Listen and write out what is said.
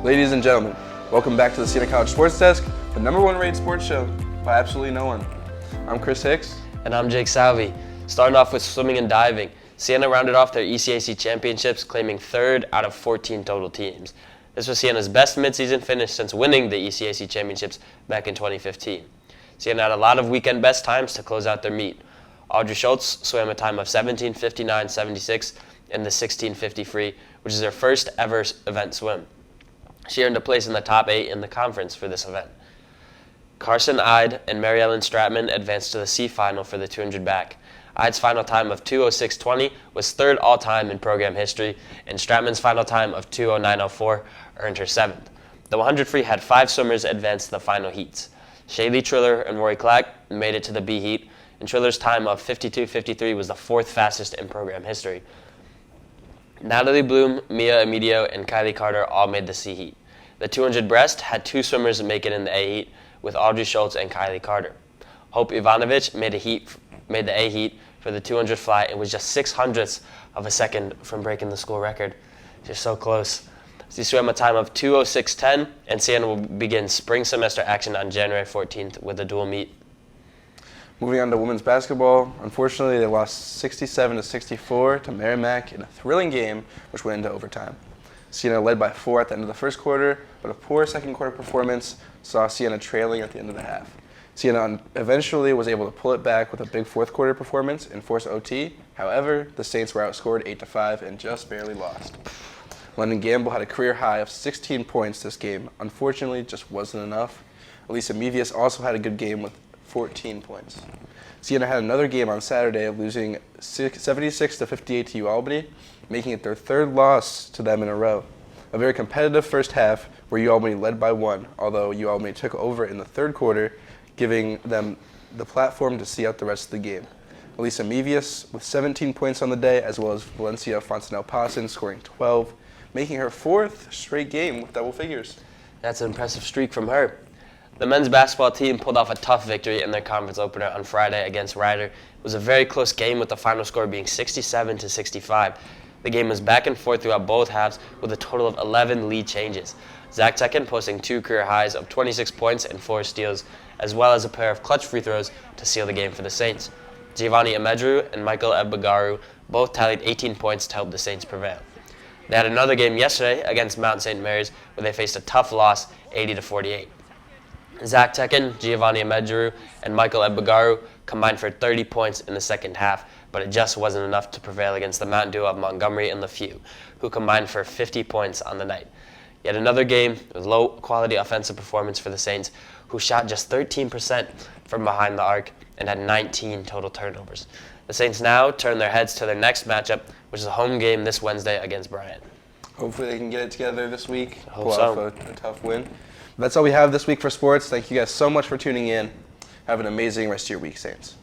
Ladies and gentlemen, welcome back to the Siena College Sports Desk, the #1 rated sports show by absolutely no one. I'm Chris Hicks. And I'm Jake Salvi. Starting off with swimming and diving, Siena rounded off their ECAC championships, claiming 3rd out of 14 total teams. This was Siena's best midseason finish since winning the ECAC championships back in 2015. Siena had a lot of weekend best times to close out their meet. Audrey Schultz swam a time of 17:59.76 in the 16:50 free, which is her first ever event swim. She earned a place in the top 8 in the conference for this event. Carson Ide and Mary Ellen Stratman advanced to the C final for the 200 back. Ide's final time of 2:06.20 was 3rd all-time in program history, and Stratman's final time of 2:09.04 earned her 7th. The 100 free had 5 swimmers advance to the final heats. Shaylee Triller and Rory Clack made it to the B heat, and Triller's time of 52:53 was the 4th fastest in program history. Natalie Bloom, Mia Emidio, and Kylie Carter all made the C heat. The 200 breast had 2 swimmers make it in the A heat, with Audrey Schultz and Kylie Carter. Hope Ivanovic made the A heat for the 200 fly and was just 6/100ths of a second from breaking the school record. She's so close. She swam a time of 2:06.10, and Siena will begin spring semester action on January 14th with a dual meet. Moving on to women's basketball, unfortunately they lost 67-64 to Merrimack in a thrilling game which went into overtime. Siena led by 4 at the end of the first quarter, but a poor second quarter performance saw Siena trailing at the end of the half. Siena eventually was able to pull it back with a big fourth quarter performance and force OT. However, the Saints were outscored 8-5 and just barely lost. London Gamble had a career high of 16 points this game. Unfortunately, just wasn't enough. Elisa Mevius also had a good game with 14 points. Siena had another game on Saturday of losing 76-58 to UAlbany, making it their 3rd loss to them in a row. A very competitive first half where UAlbany led by 1, although UAlbany took over in the 3rd quarter, giving them the platform to see out the rest of the game. Elisa Mevius with 17 points on the day, as well as Valencia Fontenelle-Pawson scoring 12, making her 4th straight game with double figures. That's an impressive streak from her. The men's basketball team pulled off a tough victory in their conference opener on Friday against Rider. It was a very close game with the final score being 67-65. The game was back and forth throughout both halves with a total of 11 lead changes. Zach Tekken posting 2 career highs of 26 points and 4 steals, as well as a pair of clutch free throws to seal the game for the Saints. Giovanni Amedru and Michael Ebagaru both tallied 18 points to help the Saints prevail. They had another game yesterday against Mount St. Mary's where they faced a tough loss, 80-48. Zach Tekken, Giovanni Amedru, and Michael Ebagaru combined for 30 points in the second half, but it just wasn't enough to prevail against the Mountain duo of Montgomery and LeFew, who combined for 50 points on the night. Yet another game with low-quality offensive performance for the Saints, who shot just 13% from behind the arc and had 19 total turnovers. The Saints now turn their heads to their next matchup, which is a home game this Wednesday against Bryant. Hopefully they can get it together this week, Hope so. off a tough win. That's all we have this week for sports. Thank you guys so much for tuning in. Have an amazing rest of your week, Saints.